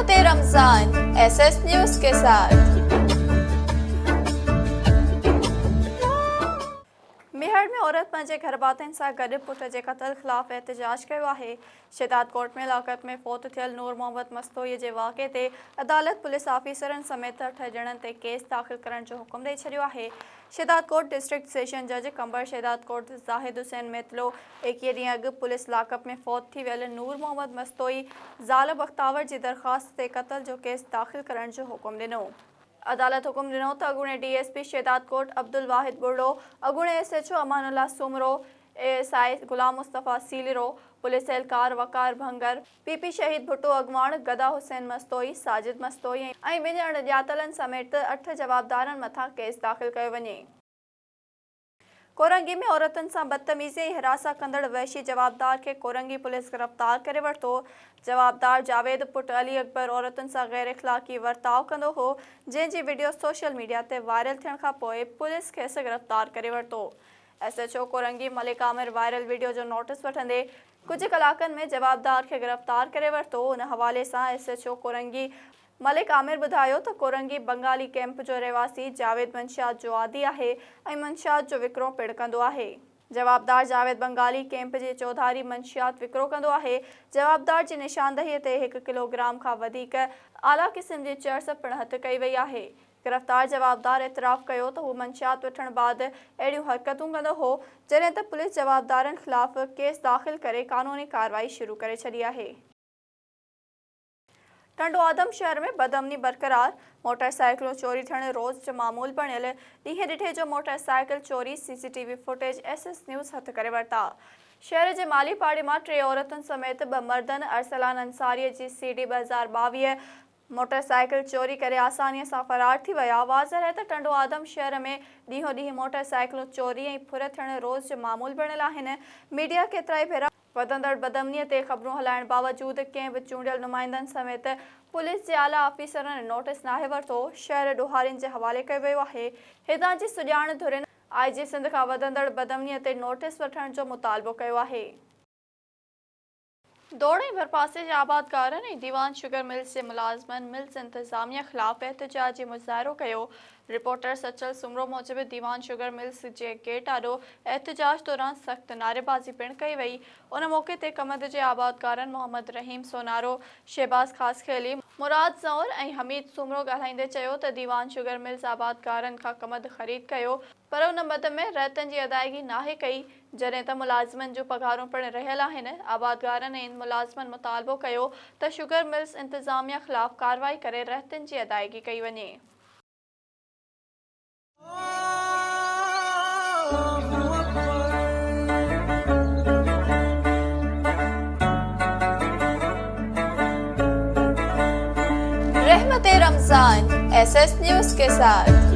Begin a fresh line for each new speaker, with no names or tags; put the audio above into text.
रहमत Ramzan SS news के साथ। मेहर में औरत पंहिंजे घर वातनि सां गॾु पुट जे क़त्ल ख़िलाफ़ एहतजाज कयो आहे। शिदात कोट में लाकत में फ़ौत थियल नूर मोहम्मद मस्तोई जे वाक़े ते अदालत पुलिस ऑफिसरनि समेत 8 ॼणनि ते केस दाख़िल करण जो हुकुम ॾेई छॾियो आहे। शिदात कोट डिस्ट्रिक्ट सेशन जज कंबर शिदात कोट ज़ाहिद हुसैन मेतलो 21 ॾींहं अॻु पुलिस लाकअप में फ़ौत थी वियल नूर मोहम्मद मस्तोई ज़ाल बख्तावर जी दरख़्वास्त ते क़त्ल जो केस दाख़िल करण जो हुकुम ॾिनो। अदालत हुकुम ॾिनो त अॻूणे DSP शिदात कोट अब्दुल वाहिद बुर्ड़ो, अॻूणे SHO अमानुल्लाह सुमरो, ASI गुलाम मुस्तफ़ा सीलरो, पुलिस एहलकार वकार भंगर, PP शहीद भुट्टो अॻवाण, गदा हुसैन मस्तोई, साजिद मस्तोई ऐं 2 अणॼातलनि समेत 8 जवाबदारनि मथां केस दाख़िल कयो वञे। कोरंगी में औरतुनि सां बदतमीज़ी ऐं हिरासा कंदड़ वहशी जवाबदार खे कोरंगी पुलिस गिरफ़्तार करे वरितो। जवाबदार जावेद पुट अली अकबर औरतुनि सां गैर इख़लाक़ी वर्ताव कंदो हो, जंहिंजी वीडियो सोशल मीडिया ते वायरल थियण खां पोइ पुलिस खेसि गिरफ़्तार करे वरितो। SHO Korangi Malik Aamir viral video जो नोटिस वठंदे कुझु कलाकनि में जवाबदार खे गिरफ़्तार करे वरितो। उन हवाले सां SHO कोरंगी मलिक आमिर ॿुधायो त कोरंगी बंगाली कैंप जो रहवासी जावेद मंशियात जो आदी आहे ऐं मंशियात जो विकिरो पिणु कंदो आहे। जवाबदार जावेद बंगाली कैंप जे चौधारी मंशियात विकिरो कंदो आहे। जवाबदार जी निशानदहीअ ते 1 किलोग्राम खां वधीक आला क़िस्म जी चर्स पिणु हथु कई वई आहे। गिरफ़्तार जवाबदार इतराफ़ कयो त हू मंशियात वठण बैदि अहिड़ियूं हरकतूं कंदो हो, जॾहिं त पुलिस जवाबदारनि ख़िलाफ़ केस दाख़िल करे कानूनी कार्रवाई शुरू करे छॾी आहे। टंडो आदम शहर में बदअमनी बरक़रार, मोटरसाइकिलों चोरी थियण रोज़ जो मामूल बणियल। ॾींहं ॾिठे जो मोटरसाइकिल चोरी CCTV फुटेज SS न्यूज़ हथ करे वरिता। शहर जे माली पाड़ी मां 3 औरतुनि समेत 2 मर्दनि अरसलान अंसारीअ जी CD 2022 मोटरसाइकिल चोरी करे आसानीअ सां फ़रार थी विया। वाज़ह आहे त टंडो आदम शहर में ॾींहों ॾींहुं मोटरसाइकिलूं चोरी ऐं फुर थियण रोज़ जो मामूल बणियल आहिनि। मीडिया केतिराई भेरा वधंदड़ बदअमनीअ ते ख़बरूं हलाइण बावजूदि कंहिं बि चूंडियल नुमाइंदनि समेत पुलिस जे आला ऑफिसरनि नोटिस नाहे वरितो। शहर ॾोहारियुनि जे हवाले कयो वियो आहे। हितां जी सुॼाण धुरिन IG सिंध खां वधंदड़ बदअमनीअ ते नोटिस वठण जो मुतालबो कयो आहे। दौड़ ऐं भरपासे जे आबादकारनि ऐं दीवान शुगर मिल्स जे मुलाज़िमनि मिल्स इंतज़ामिया ख़िलाफ़ एहतजाजी मुज़ाहिरो कयो। रिपोर्टर सचल सुमरो मूजिबि दीवान शुगर मिल्स जे गेट आॾो एहतजाज दौरान सख़्त नारेबाज़ी पिणु कई वई। उन मौक़े ते कमद जे आबादकारनि मोहम्मद रहीम सोनारो, शहबाज़ ख़ासखेली, मुराद ज़ौर ऐं हमीद सुमरो ॻाल्हाईंदे चयो त दीवान शुगर मिल्स आबादकारनि खां कमद ख़रीद कयो, पर उन मद में रहतनि जी अदायगी नाहे कई, जॾहिं त मुलाज़िमनि जूं पघारूं पिणु रहियल आहिनि। आबादकारनि ऐं मुलाज़िमनि मुतालबो कयो त शुगर मिल्स इंतज़ामिया ख़िलाफ़ कार्रवाई करे रहतनि जी अदायगी कई वञे। रहमत रमजान SS न्यूज़ के साथ।